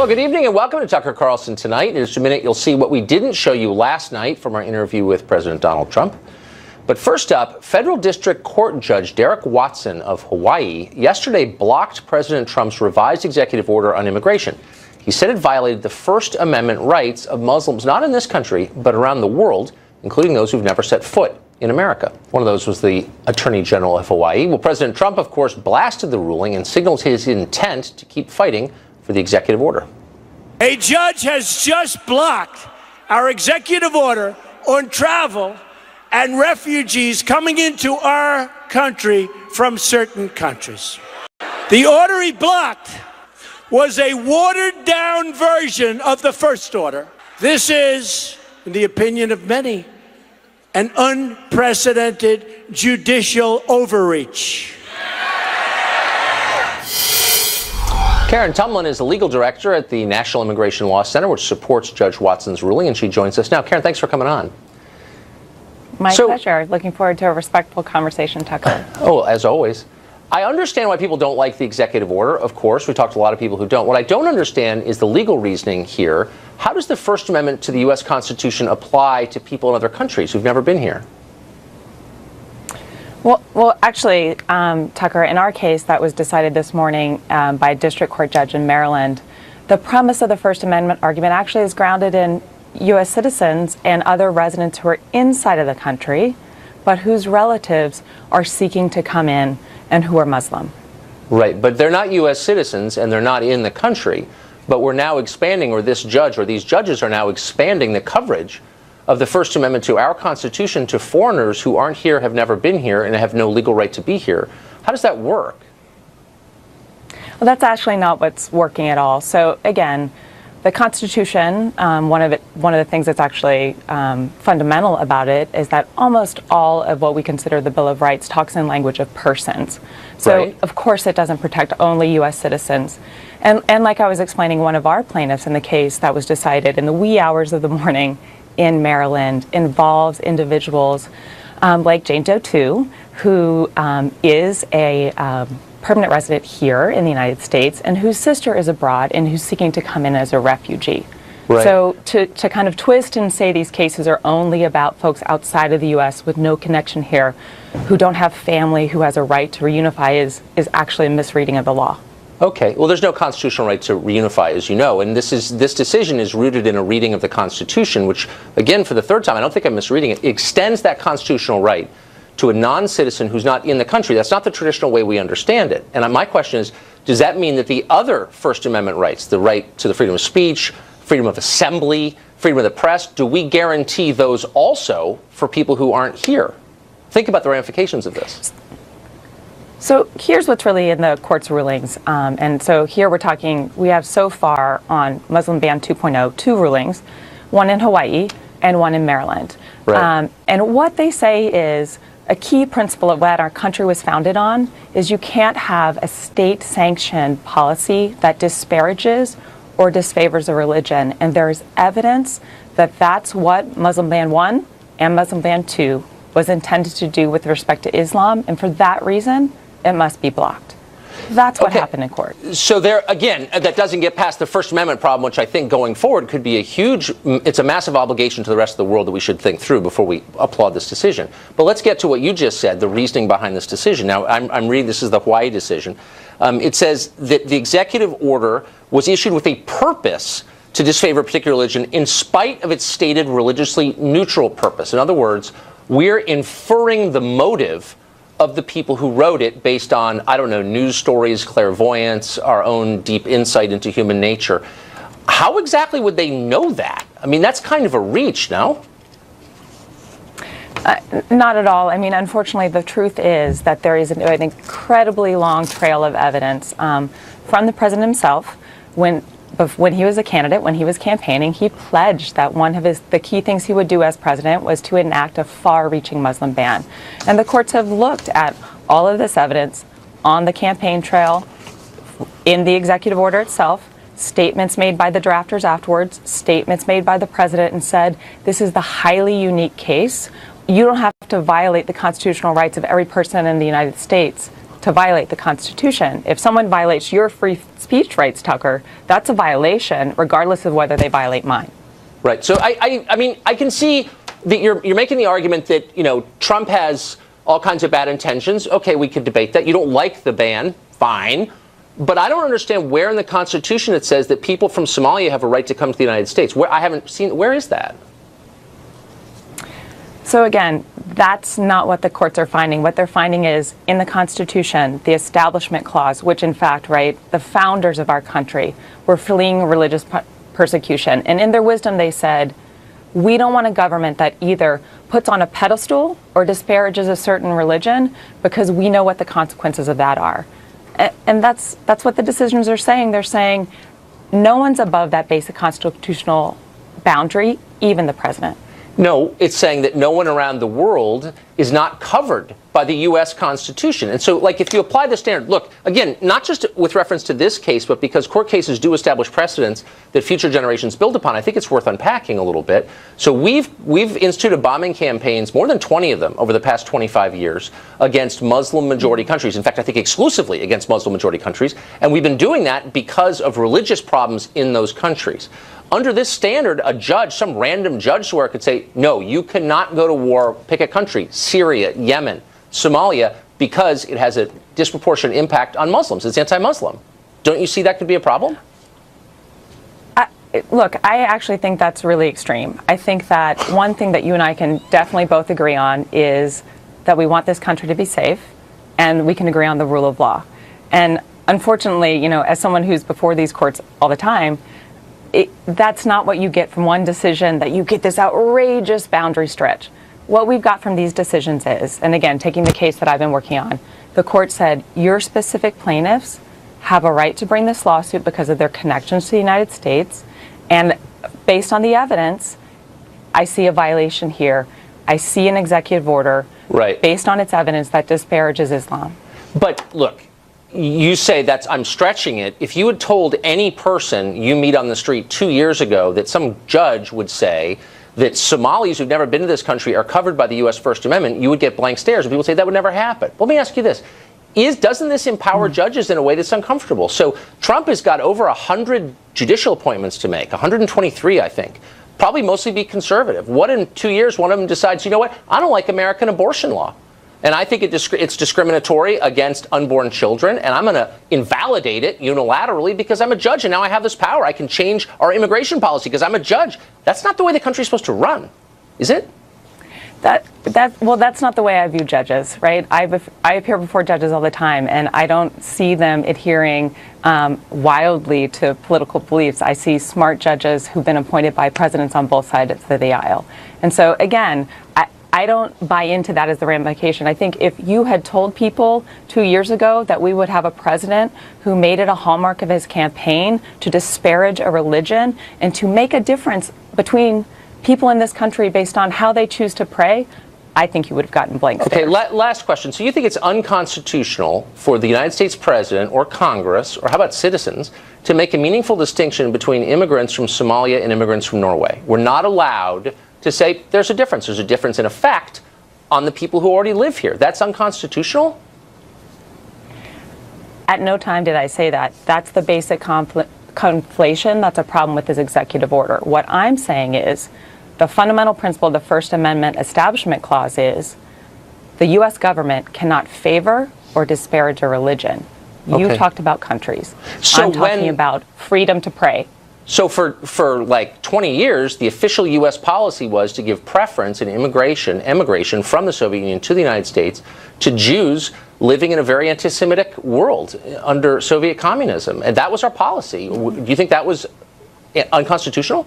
Well, good evening and welcome to Tucker Carlson Tonight. In just a minute, you'll see what we didn't show you last night from our interview with President Donald Trump. But first up, federal district court judge Derek Watson of Hawaii yesterday blocked President Trump's revised executive order on immigration. He said it violated the First Amendment rights of Muslims, not in this country, but around the world, including those who've never set foot in America. One of those was the Attorney General of Hawaii. Well, President Trump, of course, blasted the ruling and signaled his intent to keep fighting for the executive order. A judge has just blocked our executive order on travel and refugees coming into our country from certain countries. The order he blocked was a watered-down version of the first order. This is, in the opinion of many, an unprecedented judicial overreach. Karen Tumlin is the legal director at the National Immigration Law Center, which supports Judge Watson's ruling, and she joins us now. Karen, thanks for coming on. My pleasure. Looking forward to a respectful conversation, Tucker. Oh, as always. I understand why people don't like the executive order, of course. We talked to a lot of people who don't. What I don't understand is the legal reasoning here. How does the First Amendment to the U.S. Constitution apply to people in other countries who've never been here? Well, actually, Tucker, in our case that was decided this morning by a district court judge in Maryland, the premise of the First Amendment argument actually is grounded in U.S. citizens and other residents who are inside of the country, but whose relatives are seeking to come in and who are Muslim. Right, but they're not U.S. citizens and they're not in the country, but we're now expanding, or this judge or these judges are now expanding the coverage of the First Amendment to our Constitution to foreigners who aren't here, have never been here, and have no legal right to be here. How does that work? Well, that's actually not what's working at all. So again, the Constitution, one of the things that's actually fundamental about it is that almost all of what we consider the Bill of Rights talks in language of persons. So right. Of course it doesn't protect only U.S. citizens. And like I was explaining, one of our plaintiffs in the case that was decided in the wee hours of the morning in Maryland involves individuals like Jane Doe 2, who is a permanent resident here in the United States and whose sister is abroad and who's seeking to come in as a refugee. Right. So to kind of twist and say these cases are only about folks outside of the U.S. with no connection here, who don't have family, who has a right to reunify is actually a misreading of the law. Okay. Well, there's no constitutional right to reunify, as you know, and this decision is rooted in a reading of the Constitution, which, again, for the third time, I don't think I'm misreading it, extends that constitutional right to a non-citizen who's not in the country. That's not the traditional way we understand it. And my question is, does that mean that the other First Amendment rights, the right to the freedom of speech, freedom of assembly, freedom of the press, do we guarantee those also for people who aren't here? Think about the ramifications of this. So here's what's really in the court's rulings. And so here we have so far on Muslim Ban 2.0, 2 rulings, one in Hawaii and one in Maryland. Right. And what they say is a key principle of what our country was founded on is you can't have a state-sanctioned policy that disparages or disfavors a religion. And there's evidence that that's what Muslim Ban 1 and Muslim Ban 2 was intended to do with respect to Islam. And for that reason, it must be blocked. That's what happened in court. So there, again, that doesn't get past the First Amendment problem, which I think going forward could be it's a massive obligation to the rest of the world that we should think through before we applaud this decision. But let's get to what you just said, the reasoning behind this decision. Now, I'm reading, this is the Hawaii decision. It says that the executive order was issued with a purpose to disfavor a particular religion in spite of its stated religiously neutral purpose. In other words, we're inferring the motive of the people who wrote it based on, I don't know, news stories, clairvoyance, our own deep insight into human nature. How exactly would they know that? I mean, that's kind of a reach, no? Not at all. I mean, unfortunately, the truth is that there is an incredibly long trail of evidence from the president himself. When he was a candidate, when he was campaigning, he pledged that one of the key things he would do as president was to enact a far-reaching Muslim ban. And the courts have looked at all of this evidence on the campaign trail, in the executive order itself, statements made by the drafters afterwards, statements made by the president, and said, this is the highly unique case. You don't have to violate the constitutional rights of every person in the United States to violate the Constitution. If someone violates your free speech rights, Tucker, that's a violation, regardless of whether they violate mine. Right. So I mean, I can see that you're making the argument that, Trump has all kinds of bad intentions. Okay, we could debate that. You don't like the ban, fine. But I don't understand where in the Constitution it says that people from Somalia have a right to come to the United States. I haven't seen, where is that? So again, that's not what the courts are finding. What they're finding is in the Constitution, the Establishment Clause, which in fact, right, the founders of our country were fleeing religious persecution. And in their wisdom, they said, we don't want a government that either puts on a pedestal or disparages a certain religion because we know what the consequences of that are. And that's what the decisions are saying. They're saying no one's above that basic constitutional boundary, even the president. No, it's saying that no one around the world is not covered by the U.S. Constitution. And so, if you apply the standard, look, again, not just with reference to this case, but because court cases do establish precedents that future generations build upon, I think it's worth unpacking a little bit. So we've instituted bombing campaigns, more than 20 of them over the past 25 years, against Muslim-majority countries. In fact, I think exclusively against Muslim-majority countries. And we've been doing that because of religious problems in those countries. Under this standard, a judge, some random judge somewhere could say, no, you cannot go to war, pick a country, Syria, Yemen, Somalia, because it has a disproportionate impact on Muslims. It's anti-Muslim. Don't you see that could be a problem? Look, I actually think that's really extreme. I think that one thing that you and I can definitely both agree on is that we want this country to be safe, and we can agree on the rule of law. And unfortunately, as someone who's before these courts all the time, that's not what you get from one decision, that you get this outrageous boundary stretch. What we've got from these decisions is, and again, taking the case that I've been working on, the court said your specific plaintiffs have a right to bring this lawsuit because of their connections to the United States. And based on the evidence, I see a violation here. I see an executive order based on its evidence that disparages Islam. But look, you say I'm stretching it. If you had told any person you meet on the street 2 years ago that some judge would say that Somalis who've never been to this country are covered by the U.S. First Amendment, you would get blank stares. And people would say that would never happen. Let me ask you this. Doesn't this empower judges in a way that's uncomfortable? So Trump has got over 100 judicial appointments to make, 123, I think. Probably mostly be conservative. What in 2 years, one of them decides, you know what, I don't like American abortion law. And I think it's discriminatory against unborn children, and I'm going to invalidate it unilaterally because I'm a judge, and now I have this power. I can change our immigration policy because I'm a judge. That's not the way the country's supposed to run, is it? Well, that's not the way I view judges, right? I appear before judges all the time, and I don't see them adhering wildly to political beliefs. I see smart judges who've been appointed by presidents on both sides of the aisle. And so, again, I don't buy into that as the ramification. I think if you had told people 2 years ago that we would have a president who made it a hallmark of his campaign to disparage a religion and to make a difference between people in this country based on how they choose to pray, I think you would have gotten blank stares. Okay, last question. So you think it's unconstitutional for the United States president or Congress, or how about citizens, to make a meaningful distinction between immigrants from Somalia and immigrants from Norway? We're not allowed to say there's a difference. There's a difference in effect on the people who already live here. That's unconstitutional? At no time did I say that. That's the basic conflation. That's a problem with this executive order. What I'm saying is the fundamental principle of the First Amendment Establishment Clause is the U.S. government cannot favor or disparage a religion. You talked about countries. So I'm talking about freedom to pray. So for like 20 years, the official U.S. policy was to give preference in emigration from the Soviet Union to the United States to Jews living in a very anti-Semitic world under Soviet communism. And that was our policy. Do you think that was unconstitutional?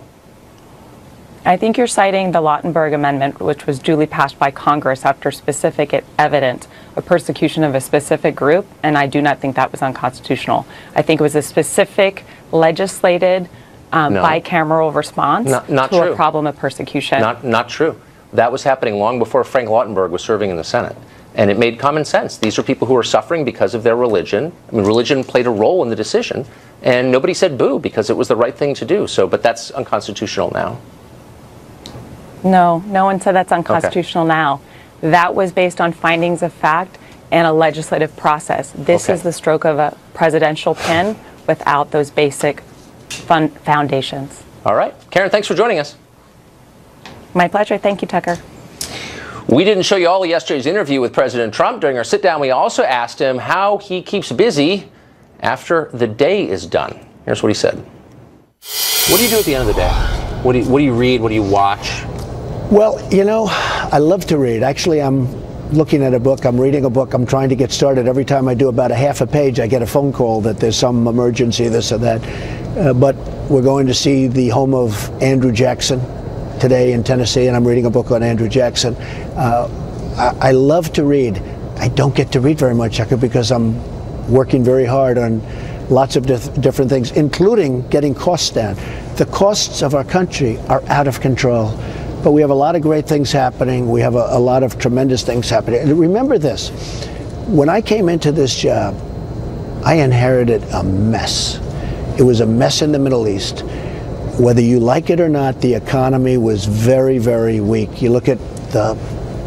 I think you're citing the Lautenberg Amendment, which was duly passed by Congress after specific evidence of persecution of a specific group, and I do not think that was unconstitutional. I think it was a specific legislated bicameral response to a problem of persecution. Not true. That was happening long before Frank Lautenberg was serving in the Senate. And it made common sense. These are people who are suffering because of their religion. I mean, religion played a role in the decision, and nobody said boo because it was the right thing to do. So, but that's unconstitutional now. No one said that's unconstitutional now. That was based on findings of fact and a legislative process. This is the stroke of a presidential pen without those basic foundations. All right. Karen, thanks for joining us. My pleasure. Thank you, Tucker. We didn't show you all of yesterday's interview with President Trump. During our sit-down, we also asked him how he keeps busy after the day is done. Here's what he said. What do you do at the end of the day? What do you read? What do you watch? Well, you know, I love to read. Actually, I'm looking at a book. I'm reading a book. I'm trying to get started. Every time I do about a half a page, I get a phone call that there's some emergency, this or that. But we're going to see the home of Andrew Jackson today in Tennessee, and I'm reading a book on Andrew Jackson. I love to read. I don't get to read very much, Tucker, because I'm working very hard on lots of different things, including getting costs down. The costs of our country are out of control, but we have a lot of great things happening. We have a lot of tremendous things happening. And remember this, when I came into this job, I inherited a mess. It was a mess in the Middle East. Whether you like it or not, the economy was very, very weak. You look at the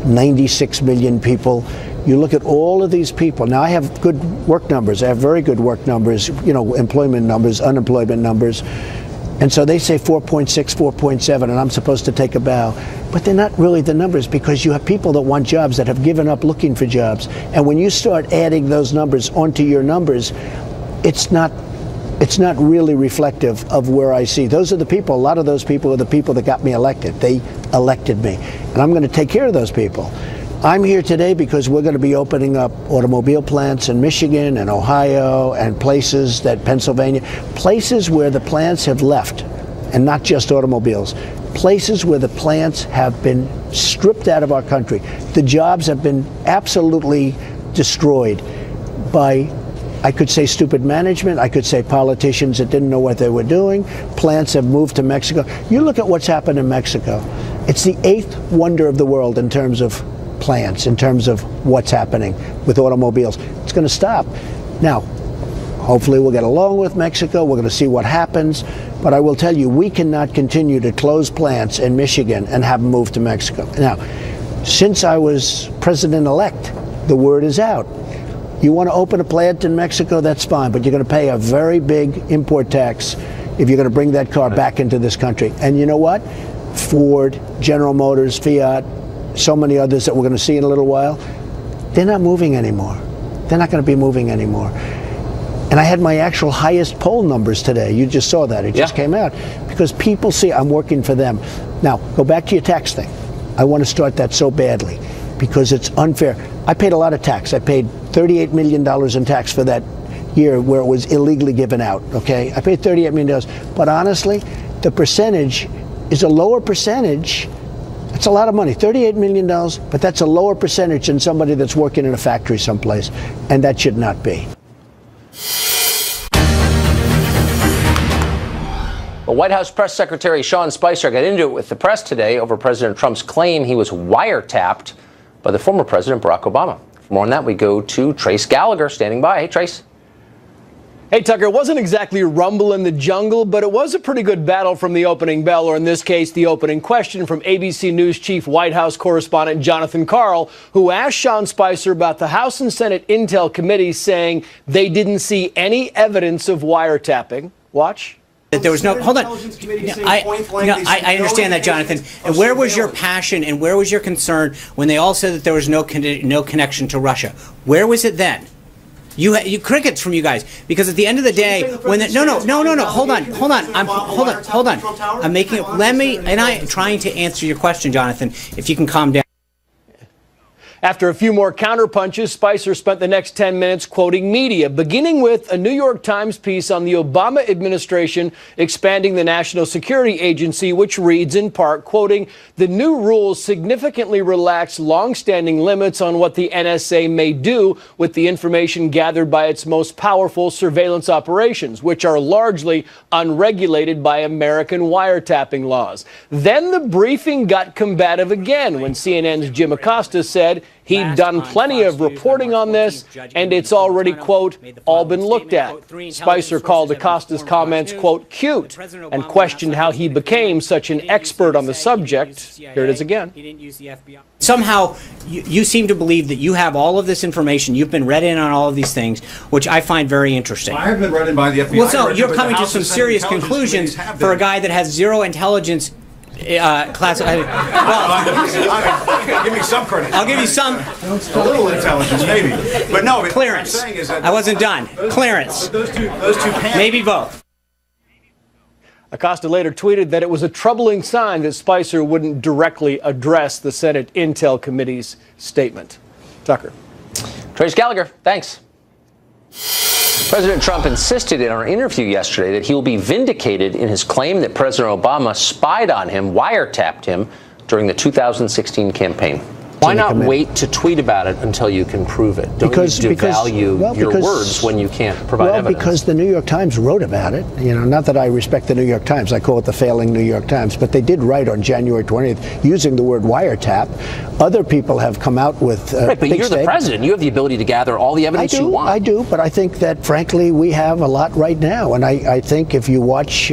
96 million people. You look at all of these people. Now, I have good work numbers. I have very good work numbers, you know, employment numbers, unemployment numbers. And so they say 4.6, 4.7, and I'm supposed to take a bow. But they're not really the numbers, because you have people that want jobs that have given up looking for jobs. And when you start adding those numbers onto your numbers, it's not really reflective of where I see. Those are the people, a lot of those people are the people that got me elected. They elected me. And I'm going to take care of those people. I'm here today because we're going to be opening up automobile plants in Michigan and Ohio and places that Pennsylvania, places where the plants have left, and not just automobiles, places where the plants have been stripped out of our country. The jobs have been absolutely destroyed by, I could say, stupid management. I could say politicians that didn't know what they were doing. Plants have moved to Mexico. You look at what's happened in Mexico. It's the 8th wonder of the world in terms of plants, in terms of what's happening with automobiles. It's going to stop. Now, hopefully we'll get along with Mexico. We're going to see what happens. But I will tell you, we cannot continue to close plants in Michigan and have them move to Mexico. Now, since I was president-elect, the word is out. You want to open a plant in Mexico, that's fine, but you're going to pay a very big import tax if you're going to bring that car back into this country. And you know what? Ford, General Motors, Fiat, so many others that we're going to see in a little while, they're not moving anymore. They're not going to be moving anymore. And I had my actual highest poll numbers today. You just saw that. It just came out. Because people see I'm working for them. Now, go back to your tax thing. I want to start that so badly because it's unfair. I paid a lot of tax. I paid $38 million in tax for that year where it was illegally given out, okay? I paid $38 million. But honestly, the percentage is a lower percentage. It's a lot of money, $38 million, but that's a lower percentage than somebody that's working in a factory someplace, and that should not be. Well, White House Press Secretary Sean Spicer got into it with the press today over President Trump's claim he was wiretapped by the former President Barack Obama. For more on that, we go to Trace Gallagher standing by. Hey, Trace. Hey, Tucker, it wasn't exactly a rumble in the jungle, but it was a pretty good battle from the opening bell, or in this case, the opening question from ABC News chief White House correspondent Jonathan Karl, who asked Sean Spicer about the House and Senate Intel committees, saying they didn't see any evidence of wiretapping. Watch. That there was no, hold on. I understand that, Jonathan. And where was your passion and where was your concern when they all said that there was no connection to Russia? Where was it then? You crickets from you guys, because at the end of the day, when hold on. I'm making it. I'm trying to answer your question, Jonathan. If you can calm down. After a few more counterpunches, Spicer spent the next 10 minutes quoting media, beginning with a New York Times piece on the Obama administration expanding the National Security Agency, which reads in part, quoting, "The new rules significantly relax longstanding limits on what the NSA may do with the information gathered by its most powerful surveillance operations, which are largely unregulated by American wiretapping laws." Then the briefing got combative again when CNN's Jim Acosta said He'd done plenty of reporting on this, and it's already, quote, all been looked at. Spicer called Acosta's comments, quote, cute, and questioned how he became such an expert on the subject. Here it is again. Somehow, you seem to believe that you have all of this information. You've been read in on all of these things, which I find very interesting. I have been read in by the FBI. Well, so you're coming to some serious conclusions for a guy that has zero intelligence class. Well, give me some credit. I'll give you some. A little intelligence, maybe. But no, clearance. What I'm saying is that I wasn't done. Clearance. Those two panels. Maybe both. Acosta later tweeted that it was a troubling sign that Spicer wouldn't directly address the Senate Intel Committee's statement. Tucker. Trace Gallagher, thanks. President Trump insisted in our interview yesterday that he will be vindicated in his claim that President Obama spied on him, wiretapped him, during the 2016 campaign. Why not wait to tweet about it until you can prove it? Don't you devalue your words when you can't provide evidence? Well, because the New York Times wrote about it. You know, not that I respect the New York Times. I call it the failing New York Times. But they did write on January 20th using the word wiretap. Other people have come out with right, but you're the president. You have the ability to gather all the evidence you want. I do, but I think that, frankly, we have a lot right now. And I think if you watch...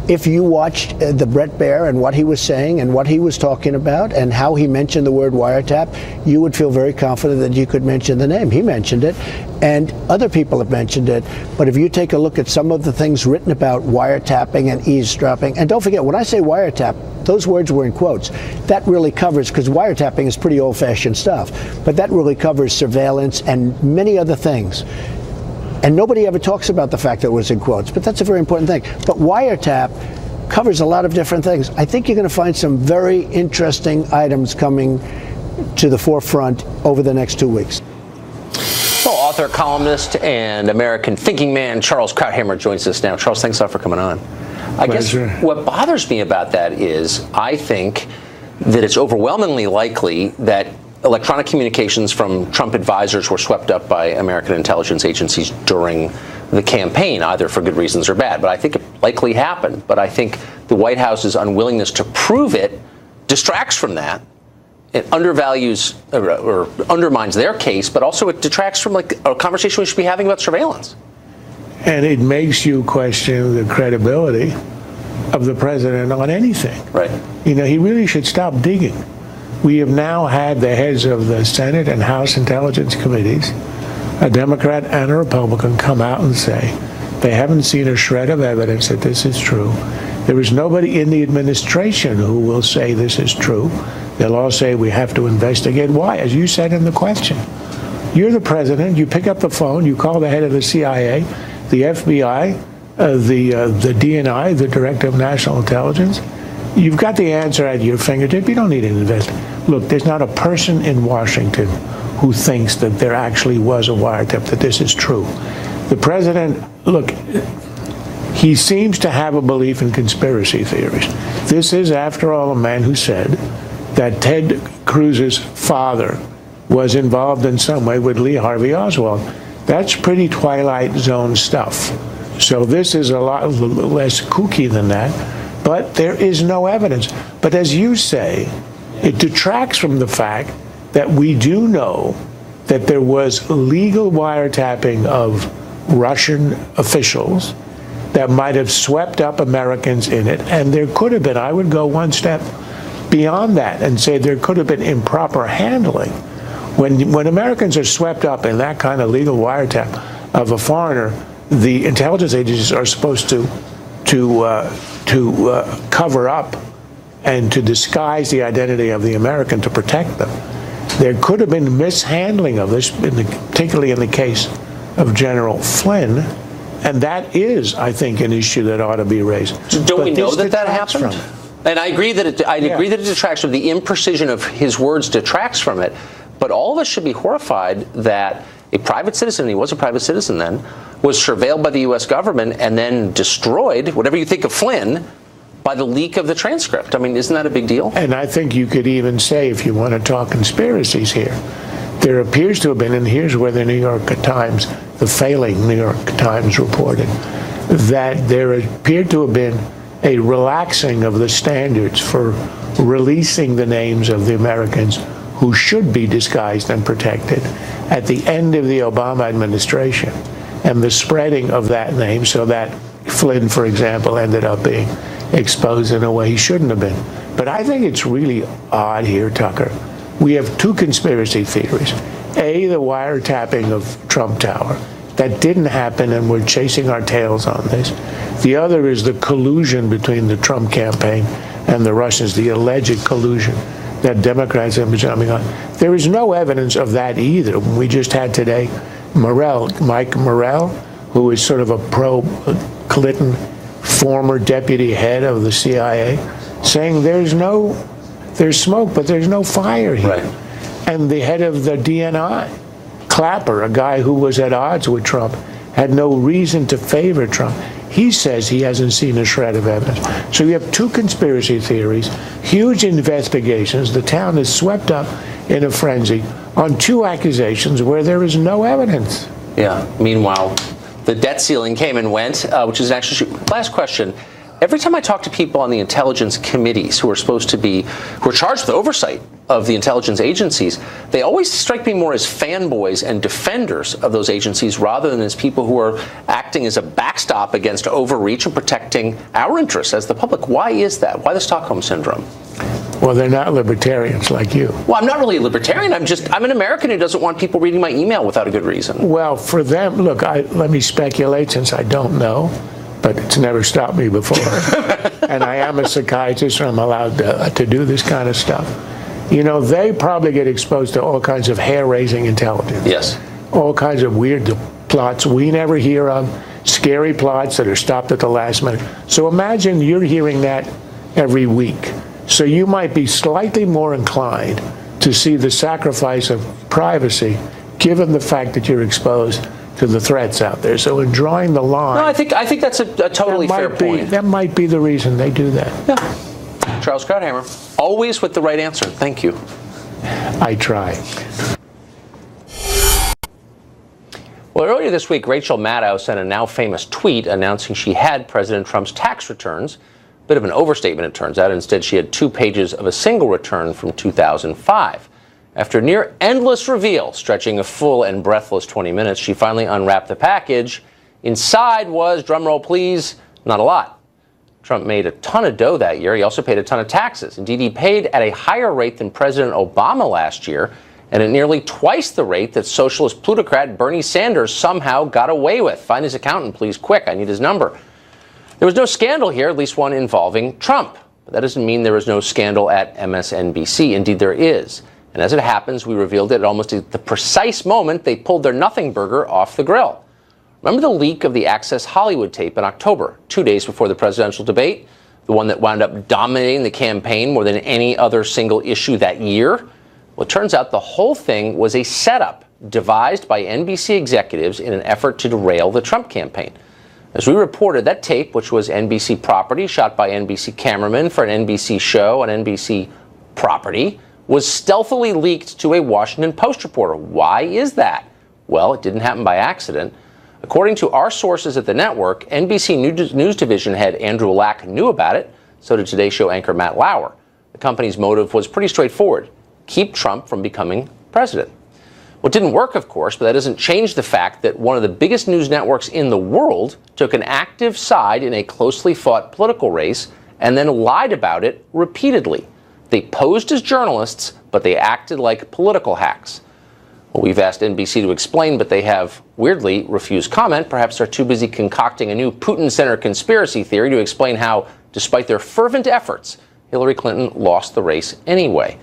If you watched the Bret Baier and what he was saying and what he was talking about and how he mentioned the word wiretap, you would feel very confident that you could mention the name. He mentioned it, and other people have mentioned it. But if you take a look at some of the things written about wiretapping and eavesdropping, and don't forget, when I say wiretap, those words were in quotes. That really covers, because wiretapping is pretty old-fashioned stuff, but that really covers surveillance and many other things. And nobody ever talks about the fact that it was in quotes, but that's a very important thing. But wiretap covers a lot of different things. I think you're going to find some very interesting items coming to the forefront over the next 2 weeks. Well, author, columnist, and American thinking man Charles Krauthammer joins us now. Charles, thanks a lot for coming on. I guess what bothers me about that is I think that it's overwhelmingly likely that electronic communications from Trump advisors were swept up by American intelligence agencies during the campaign, either for good reasons or bad. But I think it likely happened. But I think the White House's unwillingness to prove it distracts from that. It undervalues or undermines their case, but also it detracts from like a conversation we should be having about surveillance. And it makes you question the credibility of the president on anything. Right. You know, he really should stop digging. We have now had the heads of the Senate and House Intelligence Committees, a Democrat and a Republican, come out and say they haven't seen a shred of evidence that this is true. There is nobody in the administration who will say this is true. They'll all say we have to investigate. Why? As you said in the question, you're the president, you pick up the phone, you call the head of the CIA, the FBI, the DNI, the Director of National Intelligence. You've got the answer at your fingertip. You don't need an investigation. Look, there's not a person in Washington who thinks that there actually was a wiretap, that this is true. The president, look, he seems to have a belief in conspiracy theories. This is, after all, a man who said that Ted Cruz's father was involved in some way with Lee Harvey Oswald. That's pretty Twilight Zone stuff. So this is a lot less kooky than that. But there is no evidence. But as you say, it detracts from the fact that we do know that there was legal wiretapping of Russian officials that might have swept up Americans in it. And there could have been, I would go one step beyond that and say there could have been improper handling. When Americans are swept up in that kind of legal wiretap of a foreigner, the intelligence agencies are supposed to cover up and to disguise the identity of the American to protect them. There could have been mishandling of this, particularly in the case of General Flynn, and that is, I think, an issue that ought to be raised. So don't we know that happened? And I agree that it detracts from the imprecision of his words detracts from it, but all of us should be horrified that a private citizen, he was a private citizen then, was surveilled by the U.S. government and then destroyed, whatever you think of Flynn, by the leak of the transcript. I mean, isn't that a big deal? And I think you could even say, if you want to talk conspiracies here, there appears to have been, and here's where the New York Times, the failing New York Times reported, that there appeared to have been a relaxing of the standards for releasing the names of the Americans who should be disguised and protected at the end of the Obama administration, and the spreading of that name so that Flynn, for example, ended up being exposed in a way he shouldn't have been. But I think it's really odd here, Tucker. We have two conspiracy theories. A, the wiretapping of Trump Tower. That didn't happen, and we're chasing our tails on this. The other is the collusion between the Trump campaign and the Russians, the alleged collusion that Democrats have been jumping on. There is no evidence of that either. We just had today Mike Morrell, who is sort of a pro-Clinton former deputy head of the CIA, saying there's smoke, but there's no fire here. Right. And the head of the DNI, Clapper, a guy who was at odds with Trump, had no reason to favor Trump. He says he hasn't seen a shred of evidence. So you have two conspiracy theories, huge investigations. The town is swept up in a frenzy on two accusations where there is no evidence. Yeah. Meanwhile, the debt ceiling came and went, which is actually last question. Every time I talk to people on the intelligence committees who are charged with oversight of the intelligence agencies, they always strike me more as fanboys and defenders of those agencies rather than as people who are acting as a backstop against overreach and protecting our interests as the public. Why is that? Why the Stockholm Syndrome? Well, they're not libertarians like you. Well, I'm not really a libertarian. I'm an American who doesn't want people reading my email without a good reason. Well, for them, look, let me speculate since I don't know, but it's never stopped me before. And I am a psychiatrist, and I'm allowed to do this kind of stuff. You know, they probably get exposed to all kinds of hair-raising intelligence. Yes. All kinds of weird plots we never hear of, scary plots that are stopped at the last minute. So imagine you're hearing that every week. So you might be slightly more inclined to see the sacrifice of privacy, given the fact that you're exposed to the threats out there. So in drawing the line, No, I think that's a totally fair point. That might be the reason they do that. Yeah. Charles Krauthammer, always with the right answer. Thank you. I try. Well, earlier this week, Rachel Maddow sent a now famous tweet announcing she had President Trump's tax returns. Bit of an overstatement, it turns out. Instead, she had 2 pages of a single return from 2005. After a near endless reveal, stretching a full and breathless 20 minutes, she finally unwrapped the package. Inside was, drumroll please, not a lot. Trump made a ton of dough that year. He also paid a ton of taxes. Indeed, he paid at a higher rate than President Obama last year, and at nearly twice the rate that socialist plutocrat Bernie Sanders somehow got away with. Find his accountant, please, quick. I need his number. There was no scandal here, at least one involving Trump. But that doesn't mean there was no scandal at MSNBC. Indeed, there is. And as it happens, we revealed it at almost the precise moment they pulled their nothing burger off the grill. Remember the leak of the Access Hollywood tape in October, 2 days before the presidential debate? The one that wound up dominating the campaign more than any other single issue that year? Well, it turns out the whole thing was a setup devised by NBC executives in an effort to derail the Trump campaign. As we reported, that tape, which was NBC property, shot by NBC cameramen for an NBC show on NBC property, was stealthily leaked to a Washington Post reporter. Why is that? Well, it didn't happen by accident. According to our sources at the network, NBC News Division head Andrew Lack knew about it. So did Today Show anchor Matt Lauer. The company's motive was pretty straightforward: keep Trump from becoming president. Well, it didn't work, of course, but that doesn't change the fact that one of the biggest news networks in the world took an active side in a closely fought political race and then lied about it repeatedly. They posed as journalists, but they acted like political hacks. Well, we've asked NBC to explain, but they have, weirdly, refused comment. Perhaps they're too busy concocting a new Putin-Center conspiracy theory to explain how, despite their fervent efforts, Hillary Clinton lost the race anyway.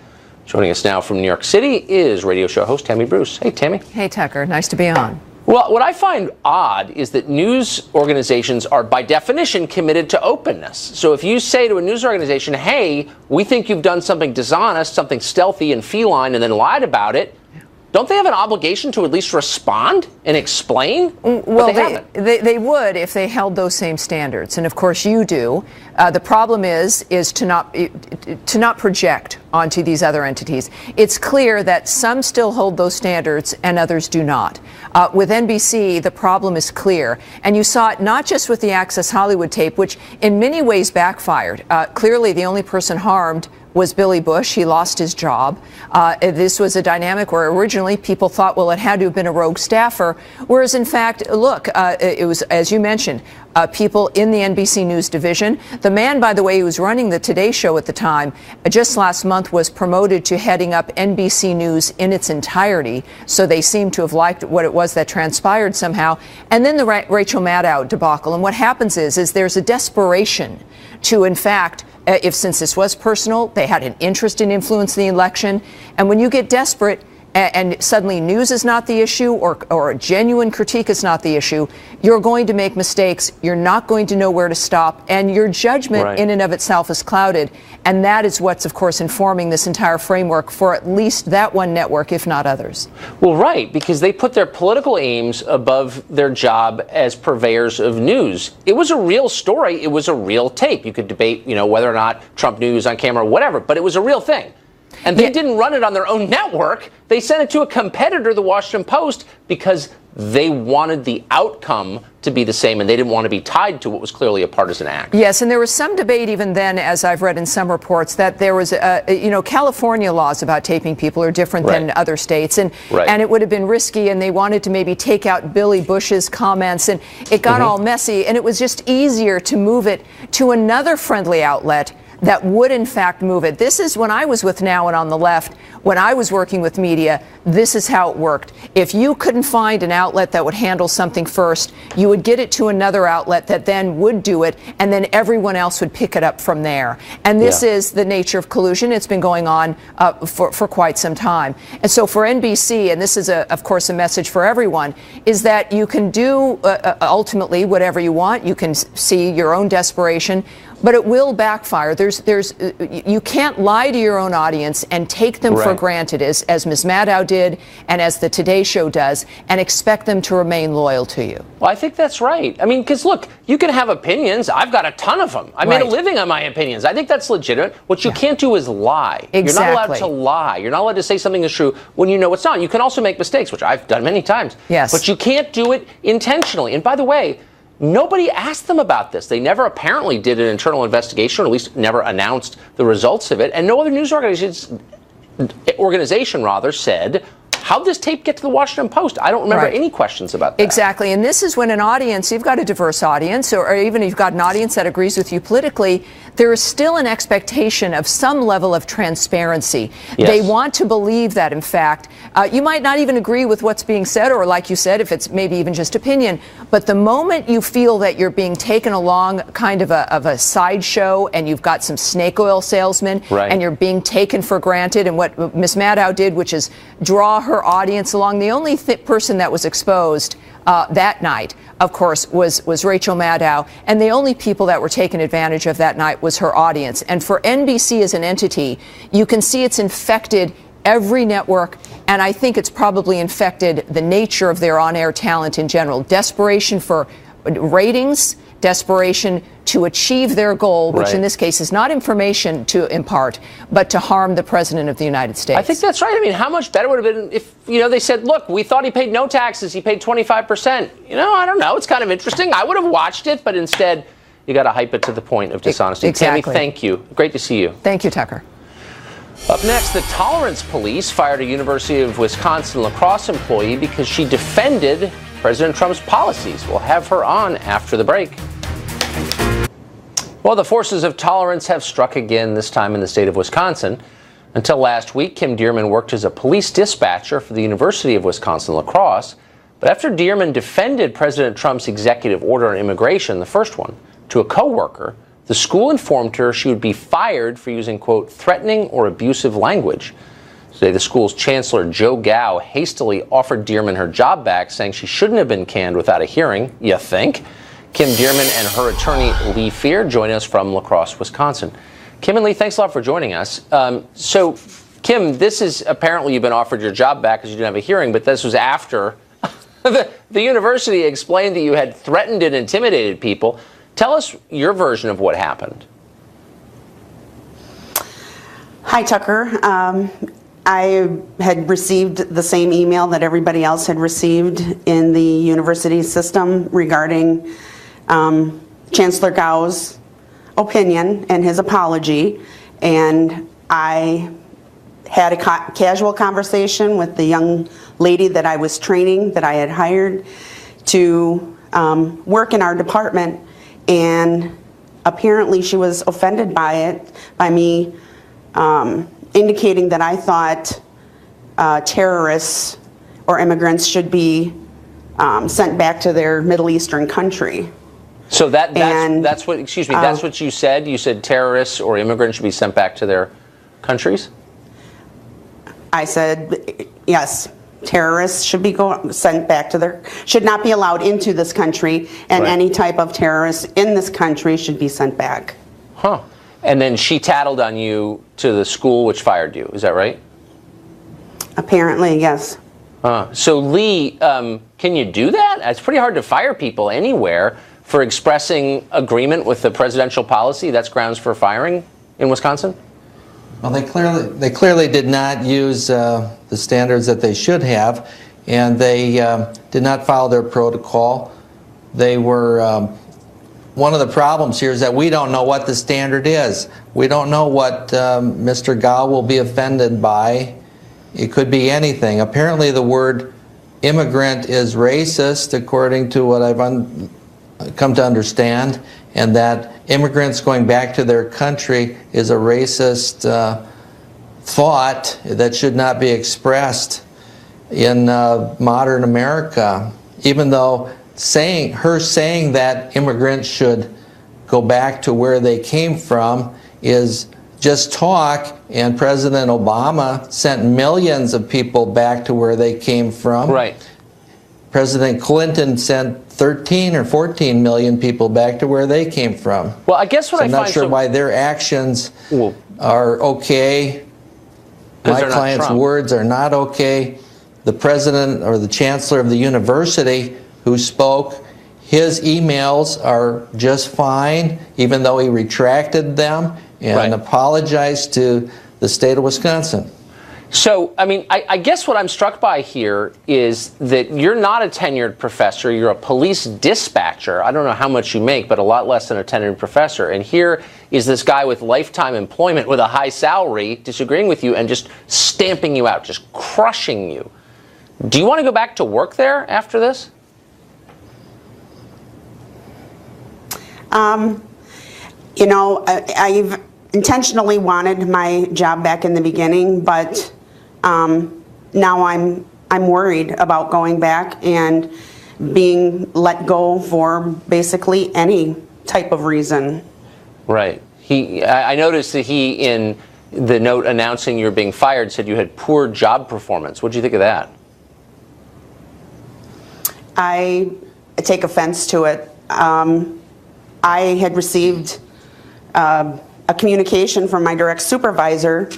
Joining us now from New York City is radio show host Tammy Bruce. Hey, Tammy. Hey, Tucker. Nice to be on. Well, what I find odd is that news organizations are, by definition, committed to openness. So if you say to a news organization, hey, we think you've done something dishonest, something stealthy and feline, and then lied about it, don't they have an obligation to at least respond and explain? Well, they would if they held those same standards, and of course you do. The problem is to not project onto these other entities. It's clear that some still hold those standards and others do not. With NBC, the problem is clear, and you saw it not just with the Access Hollywood tape, which in many ways backfired. Clearly, the only person harmed was Billy Bush. He lost his job. This was a dynamic where originally people thought, well, it had to have been a rogue staffer, whereas in fact, look, it was, as you mentioned, people in the NBC News division. The man, by the way, who was running the Today Show at the time, just last month was promoted to heading up NBC News in its entirety. So they seem to have liked what it was that transpired somehow. And then the Rachel Maddow debacle. And what happens is there's a desperation to, in fact, since this was personal, they had an interest in influencing the election. And when you get desperate, and suddenly news is not the issue, or a genuine critique is not the issue, you're going to make mistakes. You're not going to know where to stop. And your judgment in and of itself is clouded. And that is what's, of course, informing this entire framework for at least that one network, if not others. Well, right, because they put their political aims above their job as purveyors of news. It was a real story. It was a real tape. You could debate, whether or not Trump knew he was on camera or whatever, but it was a real thing. And they didn't run it on their own network. They sent it to a competitor, the Washington Post, because they wanted the outcome to be the same, and they didn't want to be tied to what was clearly a partisan act. Yes, and there was some debate even then, as I've read in some reports, that there was, California laws about taping people are different than other states, and it would have been risky, and they wanted to maybe take out Billy Bush's comments, and it got all messy, and it was just easier to move it to another friendly outlet that would in fact move it. This is when I was with Now and on the Left, when I was working with media, this is how it worked. If you couldn't find an outlet that would handle something first, you would get it to another outlet that then would do it, and then everyone else would pick it up from there. And this is the nature of collusion. It's been going on for quite some time. And so for NBC, and this is, of course, a message for everyone, is that you can do ultimately whatever you want. You can see your own desperation, but it will backfire. You can't lie to your own audience and take them for granted, as Ms. Maddow did and as the Today Show does, and expect them to remain loyal to you. Well, I think that's right. I mean, because look, you can have opinions. I've got a ton of them. I made a living on my opinions. I think that's legitimate. What you can't do is lie. Exactly. You're not allowed to lie. You're not allowed to say something is true when you know it's not. You can also make mistakes, which I've done many times. Yes. But you can't do it intentionally. And by the way, nobody asked them about this. They never apparently did an internal investigation, or at least never announced the results of it. And no other news organization said, how'd this tape get to the Washington Post? I don't remember any questions about that. Exactly. And this is when an audience, you've got a diverse audience, or even if you've got an audience that agrees with you politically, there is still an expectation of some level of transparency. Yes. They want to believe that, in fact, you might not even agree with what's being said, or like you said, if it's maybe even just opinion, but the moment you feel that you're being taken along kind of a sideshow, and you've got some snake oil salesmen, and you're being taken for granted, and what Ms. Maddow did, which is draw her audience along. The only person that was exposed that night, of course, was Rachel Maddow, and the only people that were taken advantage of that night was her audience. And for NBC as an entity, you can see it's infected every network, and I think it's probably infected the nature of their on-air talent in general. Desperation for ratings, desperation to achieve their goal, which in this case is not information to impart, but to harm the President of the United States. I think that's right. I mean, how much better would it have been if, they said, look, we thought he paid no taxes, he paid 25%. I don't know. It's kind of interesting. I would have watched it, but instead, you got to hype it to the point of dishonesty. Exactly. Tammy, thank you. Great to see you. Thank you, Tucker. Up next, the tolerance police fired a University of Wisconsin lacrosse employee because she defended President Trump's policies. We'll have her on after the break. Well, the forces of tolerance have struck again, this time in the state of Wisconsin. Until last week, Kim Dearman worked as a police dispatcher for the University of Wisconsin lacrosse. But after Dearman defended President Trump's executive order on immigration, the first one, to a coworker, the school informed her she would be fired for using, quote, threatening or abusive language. Today, the school's chancellor, Joe Gao, hastily offered Dearman her job back, saying she shouldn't have been canned without a hearing, you think. Kim Dearman and her attorney, Lee Fear, join us from La Crosse, Wisconsin. Kim and Lee, thanks a lot for joining us. So, Kim, this is apparently you've been offered your job back because you didn't have a hearing, but this was after the university explained that you had threatened and intimidated people. Tell us your version of what happened. Hi, Tucker. I had received the same email that everybody else had received in the university system regarding Chancellor Gao's opinion and his apology. And I had a casual conversation with the young lady that I was training, that I had hired to work in our department, and apparently she was offended by it, by me indicating that I thought terrorists or immigrants should be sent back to their Middle Eastern country. So that's what, excuse me, that's what you said? You said terrorists or immigrants should be sent back to their countries? I said, yes, terrorists should be sent back to their, should not be allowed into this country, and Right. any type of terrorist in this country should be sent back. Huh. And then she tattled on you to the school which fired you. Is that right? Apparently, yes. So Lee, can you do that? It's pretty hard to fire people anywhere for expressing agreement with the presidential policy. That's grounds for firing in Wisconsin? Well, they clearly did not use the standards that they should have, and they did not follow their protocol. They were one of the problems here is that we don't know what the standard is. We don't know what Mr. Gao will be offended by. It could be anything. Apparently, the word immigrant is racist, according to what I've come to understand, and that immigrants going back to their country is a racist thought that should not be expressed in modern America, even though saying that immigrants should go back to where they came from is just talk, and President Obama sent millions of people back to where they came from. Right. President Clinton sent 13 or 14 million people back to where they came from. Well, I guess what I'm not sure why their actions are okay. My client's words are not okay. The president or the chancellor of the university who spoke, his emails are just fine, even though he retracted them and apologized to the state of Wisconsin. So, I mean, I guess what I'm struck by here is that you're not a tenured professor. You're a police dispatcher. I don't know how much you make, but a lot less than a tenured professor. And here is this guy with lifetime employment with a high salary disagreeing with you and just stamping you out, just crushing you. Do you want to go back to work there after this? You know, I've intentionally wanted my job back in the beginning, but now I'm worried about going back and being let go for basically any type of reason. Right. I noticed that he, in the note announcing you're being fired, said you had poor job performance. What do you think of that? I take offense to it. I had received a communication from my direct supervisor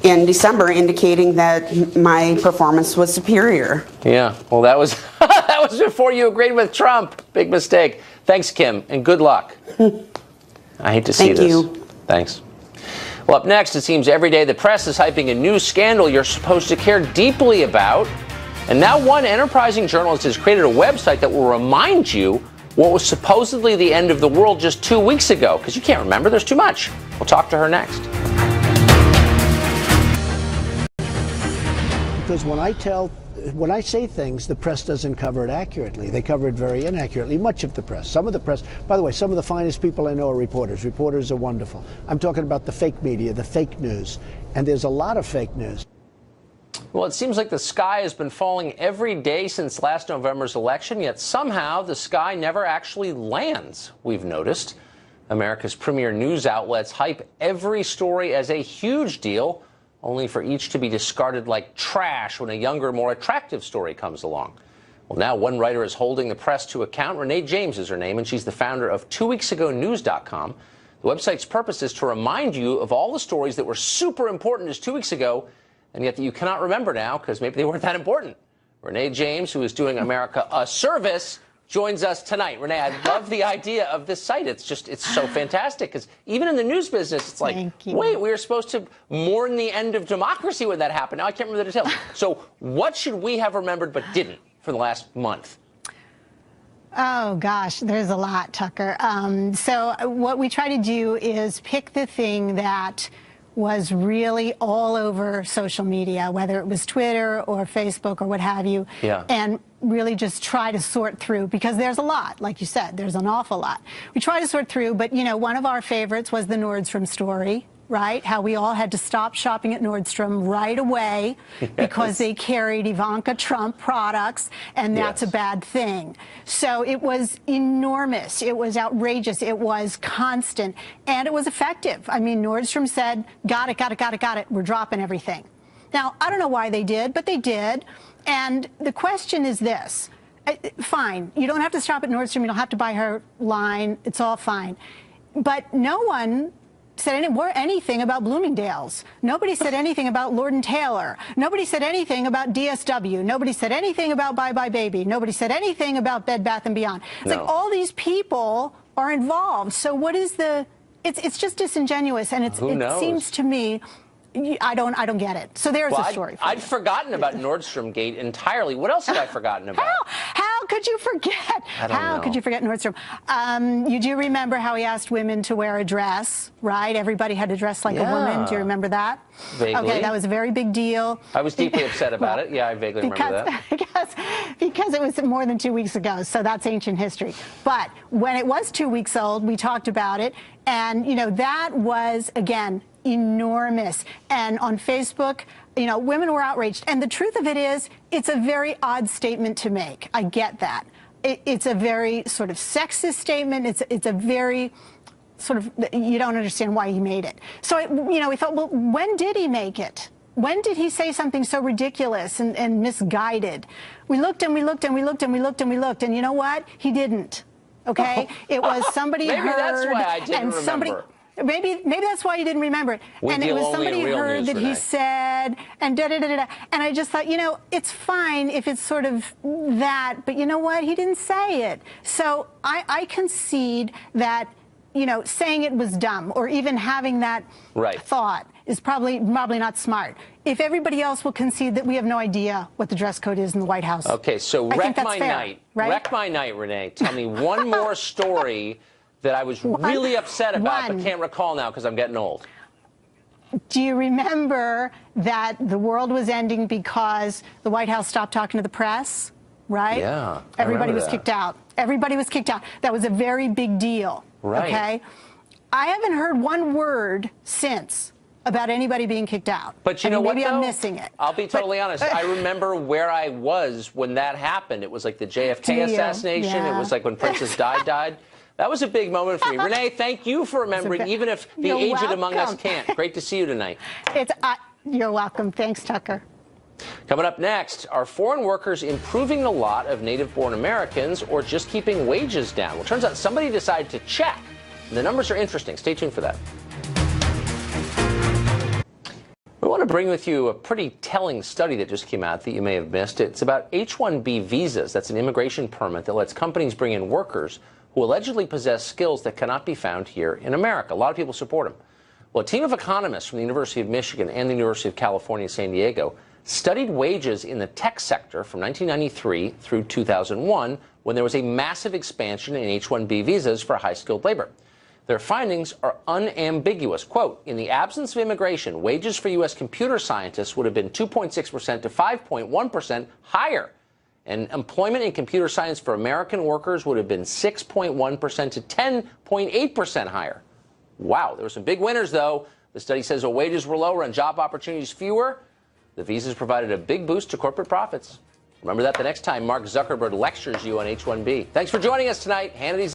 in December indicating that my performance was superior. Yeah, well, that was that was before you agreed with Trump. Big mistake. Thanks, Kim, and good luck. I hate to see this. Thank you. Thanks. Well, up next, it seems every day the press is hyping a new scandal you're supposed to care deeply about. And now one enterprising journalist has created a website that will remind you what was supposedly the end of the world just 2 weeks ago, because you can't remember, there's too much. We'll talk to her next. Because when I say things, the press doesn't cover it accurately. They cover it very inaccurately. Much of the press. Some of the press, by the way, some of the finest people I know are reporters. Reporters are wonderful. I'm talking about the fake media, the fake news. And there's a lot of fake news. Well, it seems like the sky has been falling every day since last November's election, yet somehow the sky never actually lands, we've noticed. America's premier news outlets hype every story as a huge deal, only for each to be discarded like trash when a younger, more attractive story comes along. Well, now one writer is holding the press to account. Renee James is her name, and she's the founder of 2weeksagonews.com. The website's purpose is to remind you of all the stories that were super important just 2 weeks ago, and yet that you cannot remember now because maybe they weren't that important. Renee James, who is doing America a service, joins us tonight. Renee, I love the idea of this site. It's so fantastic because even in the news business, it's like, wait, we were supposed to mourn the end of democracy when that happened. Now I can't remember the details. So what should we have remembered but didn't for the last month? Oh, gosh, there's a lot, Tucker. So what we try to do is pick the thing that was really all over social media, whether it was Twitter or Facebook or what have you, and really just try to sort through, because there's a lot, like you said, there's an awful lot. We try to sort through, but, you know, one of our favorites was the Nordstrom story, right? How we all had to stop shopping at Nordstrom right away because they carried Ivanka Trump products, and that's a bad thing. So it was enormous. It was outrageous. It was constant, and it was effective. I mean, Nordstrom said, got it, got it, got it, got it. We're dropping everything. Now, I don't know why they did, but they did. And the question is this. Fine, you don't have to shop at Nordstrom. You don't have to buy her line. It's all fine. But no one said anything about Bloomingdale's. Nobody said anything about Lord & Taylor. Nobody said anything about DSW. Nobody said anything about Bye Bye Baby. Nobody said anything about Bed Bath & Beyond. It's like all these people are involved. So what is the... It's just disingenuous, and it seems to me... I don't get it. So there's a story. I'd forgotten about Nordstrom Gate entirely. What else had I forgotten about? How could you forget? How could you forget Nordstrom? You do remember how he asked women to wear a dress, right? Everybody had to dress like a woman. Do you remember that? Vaguely. Okay, that was a very big deal. I was deeply upset about it. Yeah, I vaguely remember that. Because it was more than 2 weeks ago, so that's ancient history. But when it was 2 weeks old, we talked about it, and you know that was again enormous. And on Facebook, you know, women were outraged. And the truth of it is, it's a very odd statement to make. I get that. It's a very sort of sexist statement. It's a very sort of, you don't understand why he made it. So, you know, we thought, well, when did he make it? When did he say something so ridiculous and misguided? We looked and we looked and we looked and we looked and we looked, and you know what? He didn't. Okay? It was somebody Maybe heard, that's why I didn't remember. Maybe that's why you didn't remember it. And it was somebody heard that he said, and da-da-da-da-da. And I just thought, you know, it's fine if it's sort of that, but you know what? He didn't say it. So I concede that, you know, saying it was dumb or even having that thought is probably not smart. If everybody else will concede that we have no idea what the dress code is in the White House. Okay, so wreck my night. Right? Wreck my night, Renee. Tell me one more story that I was really upset about, but can't recall now because I'm getting old. Do you remember that the world was ending because the White House stopped talking to the press? Right? Yeah. Everybody was kicked out. Everybody was kicked out. That was a very big deal. Right. Okay? I haven't heard one word since about anybody being kicked out. But you know what, maybe I'm missing it. I'll be totally honest. I remember where I was when that happened. It was like the JFK assassination. Yeah. It was like when Princess Di died. That was a big moment for me. Renee, thank you for remembering, even if the aged among us can't. Great to see you tonight. You're welcome. Thanks, Tucker. Coming up next, are foreign workers improving the lot of native-born Americans or just keeping wages down? Well, it turns out somebody decided to check. The numbers are interesting. Stay tuned for that. We want to bring with you a pretty telling study that just came out that you may have missed. It's about H-1B visas. That's an immigration permit that lets companies bring in workers who allegedly possess skills that cannot be found here in America. A lot of people support them. Well, a team of economists from the University of Michigan and the University of California, San Diego, studied wages in the tech sector from 1993 through 2001, when there was a massive expansion in H-1B visas for high-skilled labor. Their findings are unambiguous. Quote, in the absence of immigration, wages for U.S. computer scientists would have been 2.6% to 5.1% higher. And employment in computer science for American workers would have been 6.1% to 10.8% higher. Wow, there were some big winners, though. The study says the wages were lower and job opportunities fewer. The visas provided a big boost to corporate profits. Remember that the next time Mark Zuckerberg lectures you on H-1B. Thanks for joining us tonight. Hannity's